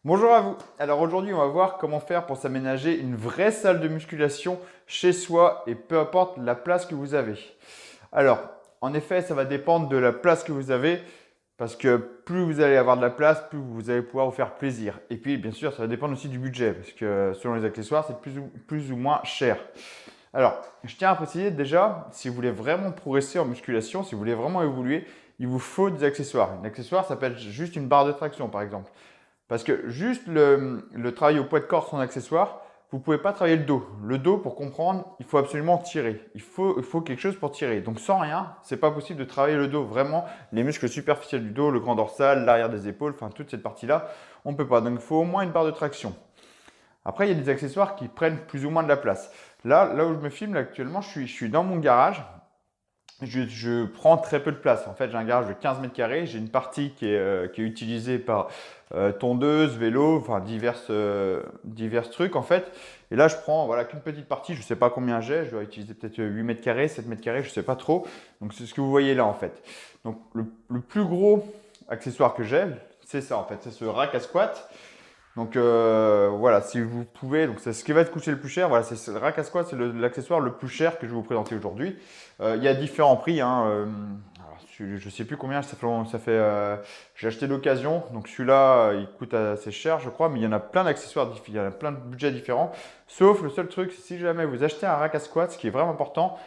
Bonjour à vous. Alors aujourd'hui, on va voir comment faire pour s'aménager une vraie salle de musculation chez soi et peu importe la place que vous avez. Alors, en effet, ça va dépendre de la place que vous avez parce que plus vous allez avoir de la place, plus vous allez pouvoir vous faire plaisir. Et puis, bien sûr, ça va dépendre aussi du budget parce que selon les accessoires, c'est plus ou moins cher. Alors, je tiens à préciser déjà, si vous voulez vraiment progresser en musculation, si vous voulez vraiment évoluer, il vous faut des accessoires. Un accessoire, ça peut être juste une barre de traction, par exemple. Parce que juste le travail au poids de corps sans accessoire, vous ne pouvez pas travailler le dos. Le dos, pour comprendre, il faut absolument tirer. Il faut quelque chose pour tirer. Donc sans rien, ce n'est pas possible de travailler le dos. Vraiment, les muscles superficiels du dos, le grand dorsal, l'arrière des épaules, enfin toute cette partie-là, on ne peut pas. Donc il faut au moins une barre de traction. Après, il y a des accessoires qui prennent plus ou moins de la place. Là où je me filme là, actuellement, je suis dans mon garage. Je prends très peu de place. En fait, j'ai un garage de 15 mètres carrés. J'ai une partie qui est utilisée par tondeuse, vélo, enfin divers trucs en fait. Et là, je prends voilà, qu'une petite partie. Je ne sais pas combien j'ai. Je dois utiliser peut-être 8 mètres carrés, 7 mètres carrés, je ne sais pas trop. Donc, c'est ce que vous voyez là en fait. Donc, le plus gros accessoire que j'ai, c'est ça en fait. C'est ce rack à squat. Donc voilà, si vous pouvez, donc c'est ce qui va te coûter le plus cher. Voilà, c'est le rack à squat, c'est l'accessoire le plus cher que je vais vous présenter aujourd'hui. Il y a différents prix. Alors, je ne sais plus combien, j'ai acheté d'occasion. Donc celui-là, il coûte assez cher, je crois, mais il y en a plein d'accessoires, il y en a plein de budgets différents. Sauf le seul truc, si jamais vous achetez un rack à squat, ce qui est vraiment important,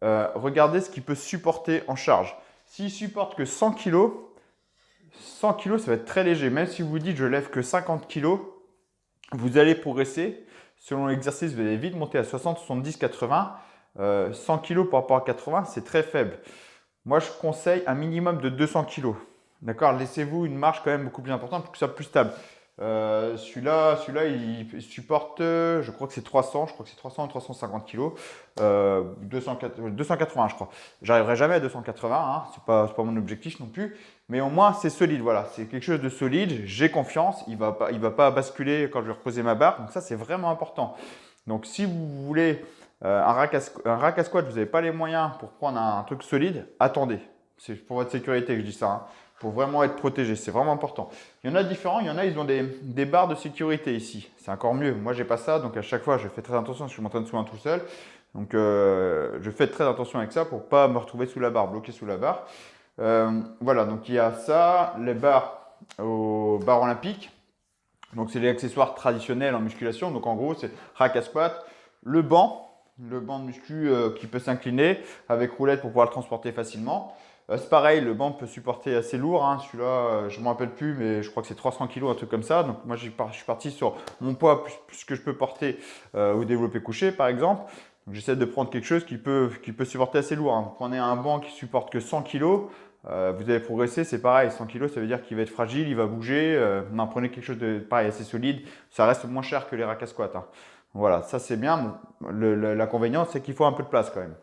regardez ce qu'il peut supporter en charge. S'il supporte que 100 kg, 100 kg, ça va être très léger. Même si vous vous dites je lève que 50 kg, vous allez progresser. Selon l'exercice, vous allez vite monter à 60, 70, 80. 100 kg par rapport à 80, c'est très faible. Moi, je conseille un minimum de 200 kg. D'accord? Laissez-vous une marge quand même beaucoup plus importante pour que ce soit plus stable. Celui-là, il supporte, je crois que c'est 300, je crois que c'est 300 ou 350 kg. 280, je crois. J'arriverai jamais à 280, hein, c'est pas mon objectif non plus. Mais au moins, c'est solide, voilà. C'est quelque chose de solide, j'ai confiance, il va pas basculer quand je vais reposer ma barre. Donc ça, c'est vraiment important. Donc si vous voulez un rack à squat, vous n'avez pas les moyens pour prendre un truc solide, attendez. C'est pour votre sécurité que je dis ça, hein, pour vraiment être protégé, c'est vraiment important. Il y en a différents, il y en a, ils ont des barres de sécurité ici. C'est encore mieux. Moi, j'ai pas ça, donc à chaque fois, je fais très attention parce que je m'entraîne souvent tout seul. Donc, je fais très attention avec ça pour ne pas me retrouver sous la barre, bloqué sous la barre. Voilà, donc il y a ça, les barres aux barres olympiques. Donc, c'est les accessoires traditionnels en musculation. Donc, en gros, c'est rack à squat, le banc de muscu qui peut s'incliner avec roulette pour pouvoir le transporter facilement. C'est pareil, le banc peut supporter assez lourd, hein. Celui-là, je ne me rappelle plus, mais je crois que c'est 300 kg, un truc comme ça. Donc moi, je suis parti sur mon poids plus ce que je peux porter au développé couché, par exemple. Donc j'essaie de prendre quelque chose qui peut supporter assez lourd, hein. Vous prenez un banc qui supporte que 100 kg, vous allez progresser, c'est pareil. 100 kg, ça veut dire qu'il va être fragile, il va bouger. Non, prenez quelque chose de pareil, assez solide. Ça reste moins cher que les racks à squat, hein. Voilà, ça c'est bien. L'inconvénient, c'est qu'il faut un peu de place quand même.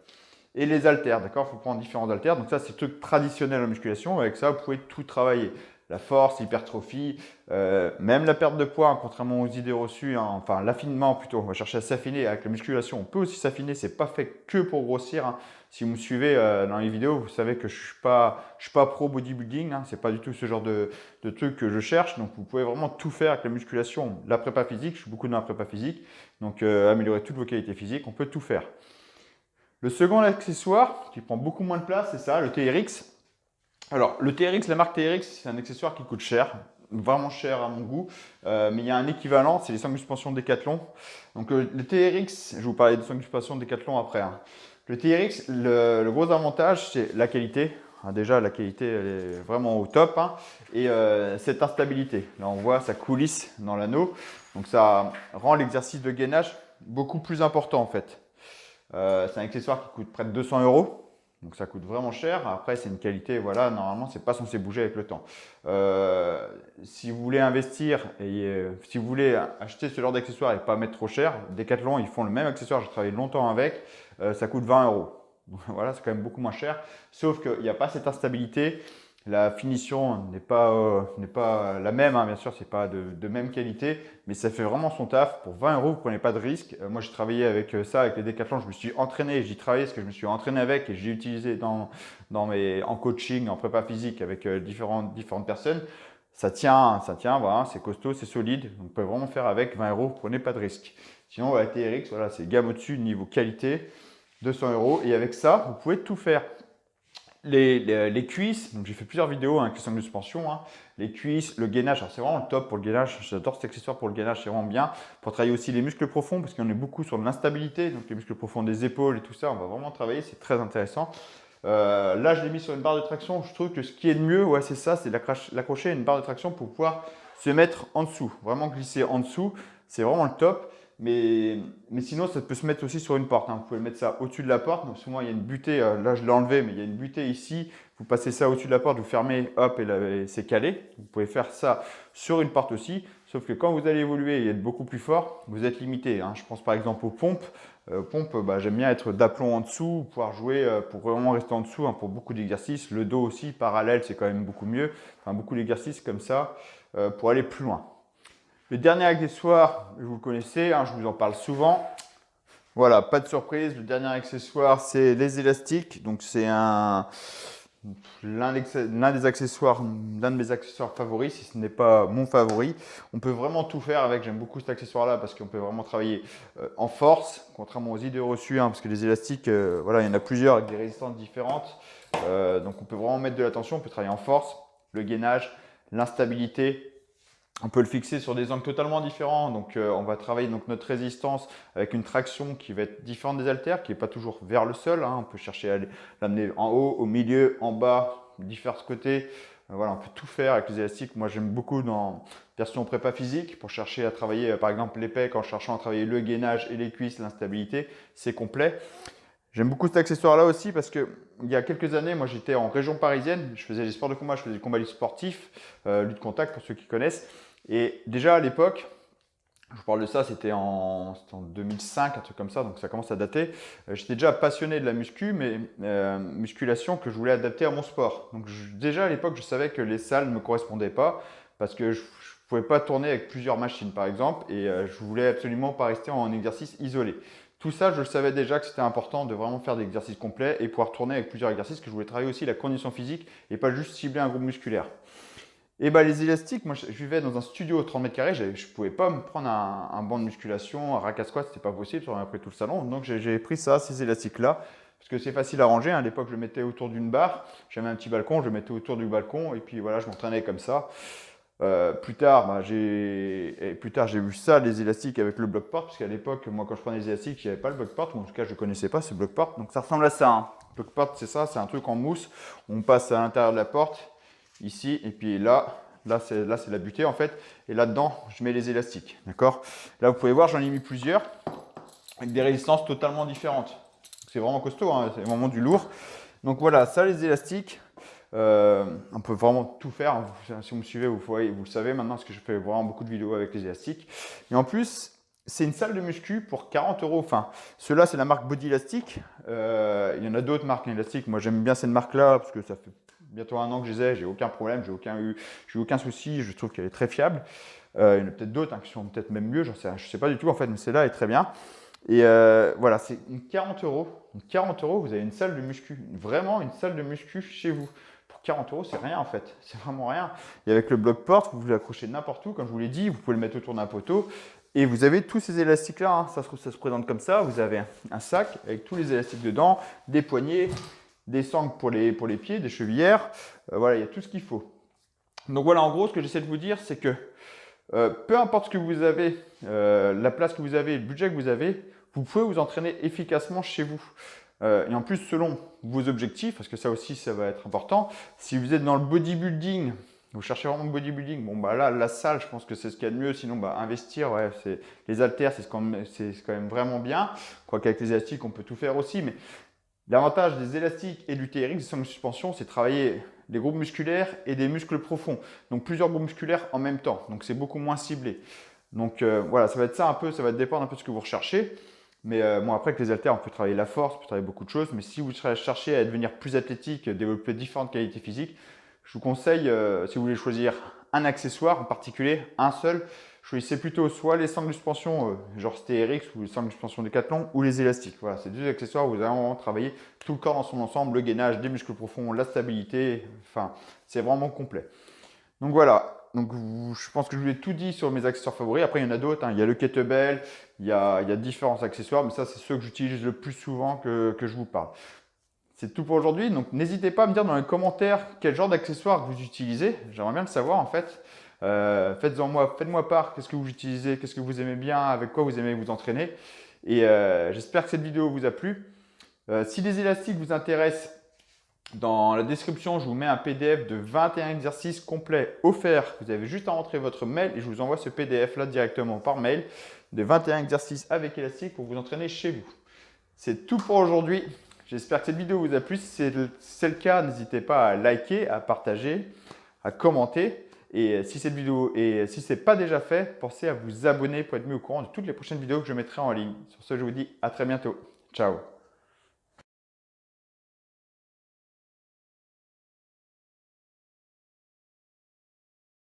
Et les haltères, d'accord? Il faut prendre différents haltères. Donc ça, c'est le truc traditionnel en musculation. Avec ça, vous pouvez tout travailler. La force, l'hypertrophie, même la perte de poids, hein, contrairement aux idées reçues, hein, enfin l'affinement plutôt. On va chercher à s'affiner avec la musculation. On peut aussi s'affiner, c'est pas fait que pour grossir, hein. Si vous me suivez dans les vidéos, vous savez que je suis pas pro bodybuilding, hein. C'est pas du tout ce genre de truc que je cherche. Donc vous pouvez vraiment tout faire avec la musculation, la prépa physique. Je suis beaucoup dans la prépa physique, donc améliorer toutes vos qualités physiques, on peut tout faire. Le second accessoire qui prend beaucoup moins de place, c'est ça, le TRX. Alors, le TRX, la marque TRX, c'est un accessoire qui coûte cher, vraiment cher à mon goût, mais il y a un équivalent, c'est les sangles de suspension Decathlon. Donc, le TRX, je vais vous parler des sangles de suspension Decathlon après, hein. Le TRX, le gros avantage, c'est la qualité. Ah, déjà, la qualité, elle est vraiment au top, hein. Et cette instabilité. Là, on voit, ça coulisse dans l'anneau. Donc, ça rend l'exercice de gainage beaucoup plus important, en fait. C'est un accessoire qui coûte près de 200 euros. Donc ça coûte vraiment cher. Après, c'est une qualité, voilà, normalement, c'est pas censé bouger avec le temps. Si vous voulez investir et si vous voulez acheter ce genre d'accessoire et pas mettre trop cher, Decathlon, ils font le même accessoire, j'ai travaillé longtemps avec, ça coûte 20 euros. Voilà, c'est quand même beaucoup moins cher. Sauf qu'il n'y a pas cette instabilité. La finition n'est pas la même, hein, bien sûr, c'est pas de même qualité, mais ça fait vraiment son taf. Pour 20 euros, vous ne prenez pas de risque. Moi, j'ai travaillé avec ça, avec les Decathlon, je me suis entraîné, j'y travaillé parce que je me suis entraîné avec et j'ai utilisé en coaching, en prépa physique avec différentes personnes. voilà, c'est costaud, c'est solide. Donc, vous pouvez vraiment faire avec 20 €, vous prenez pas de risque. Sinon, la TRX, voilà, c'est gamme au-dessus, niveau qualité, 200 €. Et avec ça, vous pouvez tout faire. Les cuisses, donc j'ai fait plusieurs vidéos avec les sangles de suspension, hein. Les cuisses, le gainage, alors c'est vraiment le top pour le gainage, j'adore cet accessoire pour le gainage, c'est vraiment bien. Pour travailler aussi les muscles profonds, parce qu'on est beaucoup sur de l'instabilité, donc les muscles profonds des épaules et tout ça, on va vraiment travailler, c'est très intéressant. Là, je l'ai mis sur une barre de traction, je trouve que ce qui est le mieux, ouais, c'est ça, c'est l'accrocher à une barre de traction pour pouvoir se mettre en dessous, vraiment glisser en dessous, c'est vraiment le top. Mais sinon, ça peut se mettre aussi sur une porte, hein. Vous pouvez mettre ça au-dessus de la porte. Donc, souvent, il y a une butée. Là, je l'ai enlevé, mais il y a une butée ici. Vous passez ça au-dessus de la porte, vous fermez, hop, et c'est calé. Vous pouvez faire ça sur une porte aussi. Sauf que quand vous allez évoluer et être beaucoup plus fort, vous êtes limité, hein. Je pense par exemple aux pompes. J'aime bien être d'aplomb en dessous, pouvoir jouer pour vraiment rester en dessous, hein, pour beaucoup d'exercices. Le dos aussi, parallèle, c'est quand même beaucoup mieux. Enfin, beaucoup d'exercices comme ça pour aller plus loin. Le dernier accessoire, vous le connaissez, hein, je vous en parle souvent. Voilà, pas de surprise. Le dernier accessoire, c'est les élastiques. Donc, c'est l'un des accessoires, l'un de mes accessoires favoris, si ce n'est pas mon favori. On peut vraiment tout faire avec. J'aime beaucoup cet accessoire-là parce qu'on peut vraiment travailler en force, contrairement aux idées reçues, hein, parce que les élastiques, voilà, il y en a plusieurs avec des résistances différentes. Donc, on peut vraiment mettre de la tension. On peut travailler en force, le gainage, l'instabilité. On peut le fixer sur des angles totalement différents. Donc, on va travailler donc, notre résistance avec une traction qui va être différente des haltères, qui n'est pas toujours vers le sol, hein. On peut chercher à l'amener en haut, au milieu, en bas, différents côtés. Voilà, on peut tout faire avec les élastiques. Moi, j'aime beaucoup dans version prépa physique pour chercher à travailler, par exemple, les pecs en cherchant à travailler le gainage et les cuisses, l'instabilité. C'est complet. J'aime beaucoup cet accessoire-là aussi parce que il y a quelques années, moi j'étais en région parisienne, je faisais des sports de combat, je faisais du combat sportif, lutte contact pour ceux qui connaissent. Et déjà à l'époque, je vous parle de ça, c'était en 2005, un truc comme ça, donc ça commence à dater. J'étais déjà passionné de la muscu, mais musculation que je voulais adapter à mon sport. Donc déjà à l'époque, je savais que les salles ne me correspondaient pas parce que je ne pouvais pas tourner avec plusieurs machines par exemple et je voulais absolument pas rester en exercice isolé. Tout ça, je le savais déjà que c'était important de vraiment faire des exercices complets et pouvoir tourner avec plusieurs exercices, que je voulais travailler aussi la condition physique et pas juste cibler un groupe musculaire. Et bah, les élastiques, moi je vivais dans un studio 30 mètres carrés, je ne pouvais pas me prendre un banc de musculation, un rack à squat, c'était pas possible, j'aurais pris tout le salon. Donc j'ai pris ça, ces élastiques-là, parce que c'est facile à ranger, hein. À l'époque, je le mettais autour d'une barre, j'avais un petit balcon, je le mettais autour du balcon, et puis voilà, je m'entraînais comme ça. Plus tard, j'ai vu ça, les élastiques avec le bloc-porte, parce qu'à l'époque, moi quand je prenais les élastiques, il n'y avait pas le bloc-porte, ou en tout cas je ne connaissais pas ce bloc-porte. Donc ça ressemble à ça, hein. Bloc-porte, c'est ça, c'est un truc en mousse, on passe à l'intérieur de la porte, ici, et puis là c'est la butée en fait, et là-dedans, je mets les élastiques, d'accord? Là, vous pouvez voir, j'en ai mis plusieurs, avec des résistances totalement différentes. C'est vraiment costaud, hein, c'est vraiment du lourd. Donc voilà, ça les élastiques. On peut vraiment tout faire, hein. Si vous me suivez, vous le savez maintenant, parce que je fais vraiment beaucoup de vidéos avec les élastiques. Et en plus, c'est une salle de muscu pour 40 €. Enfin, ceux-là, c'est la marque Body Elastic. Il y en a d'autres marques élastiques. Moi, j'aime bien cette marque-là, parce que ça fait bientôt 1 an que je les ai, j'ai aucun problème, j'ai eu aucun souci, je trouve qu'elle est très fiable. Il y en a peut-être d'autres, hein, qui sont peut-être même mieux, je ne sais pas du tout en fait, mais celle-là est très bien. Et voilà, c'est 40 €. 40 €, vous avez une salle de muscu, vraiment une salle de muscu chez vous. Pour 40 €, c'est rien en fait, c'est vraiment rien. Et avec le bloc-porte, vous l'accrochez n'importe où, comme je vous l'ai dit, vous pouvez le mettre autour d'un poteau. Et vous avez tous ces élastiques-là, hein. Ça se présente comme ça. Vous avez un sac avec tous les élastiques dedans, des poignets, des sangles pour les pieds, des chevillères. Voilà, il y a tout ce qu'il faut. Donc voilà, en gros, ce que j'essaie de vous dire, c'est que peu importe ce que vous avez, la place que vous avez, le budget que vous avez, vous pouvez vous entraîner efficacement chez vous. Et en plus, selon vos objectifs, parce que ça aussi, ça va être important, si vous êtes dans le bodybuilding, vous cherchez vraiment le bodybuilding, bon bah là, la salle, je pense que c'est ce qu'il y a de mieux. Sinon, bah, investir, ouais, les haltères, c'est quand même vraiment bien. Quoique avec les élastiques, on peut tout faire aussi, mais l'avantage des élastiques et du TRX, des sangles de suspension, c'est travailler des groupes musculaires et des muscles profonds. Donc plusieurs groupes musculaires en même temps. Donc c'est beaucoup moins ciblé. Donc voilà, ça va être ça un peu, ça va dépendre un peu de ce que vous recherchez. Mais bon, après, avec les haltères, on peut travailler la force, on peut travailler beaucoup de choses. Mais si vous cherchez à devenir plus athlétique, développer différentes qualités physiques, je vous conseille, si vous voulez choisir un accessoire en particulier, un seul, choisissez plutôt soit les sangles de suspension, genre TRX ou les sangles de suspension Decathlon, ou les élastiques. Voilà, c'est deux accessoires où vous allez vraiment travailler tout le corps dans son ensemble, le gainage, des muscles profonds, la stabilité, enfin, c'est vraiment complet. Donc voilà, Donc, je pense que je vous ai tout dit sur mes accessoires favoris. Après, il y en a d'autres, hein. Il y a le kettlebell, il y a différents accessoires, mais ça, c'est ceux que j'utilise le plus souvent que je vous parle. C'est tout pour aujourd'hui. Donc, n'hésitez pas à me dire dans les commentaires quel genre d'accessoires vous utilisez. J'aimerais bien le savoir en fait. Faites-moi part, qu'est-ce que vous utilisez, qu'est-ce que vous aimez bien, avec quoi vous aimez vous entraîner. Et j'espère que cette vidéo vous a plu. Si les élastiques vous intéressent, dans la description, je vous mets un PDF de 21 exercices complets offerts. Vous avez juste à rentrer votre mail et je vous envoie ce PDF là directement par mail de 21 exercices avec élastique pour vous entraîner chez vous. C'est tout pour aujourd'hui. J'espère que cette vidéo vous a plu. Si c'est le cas, n'hésitez pas à liker, à partager, à commenter. Et si cette vidéo si ce n'est pas déjà fait, pensez à vous abonner pour être mis au courant de toutes les prochaines vidéos que je mettrai en ligne. Sur ce, je vous dis à très bientôt. Ciao.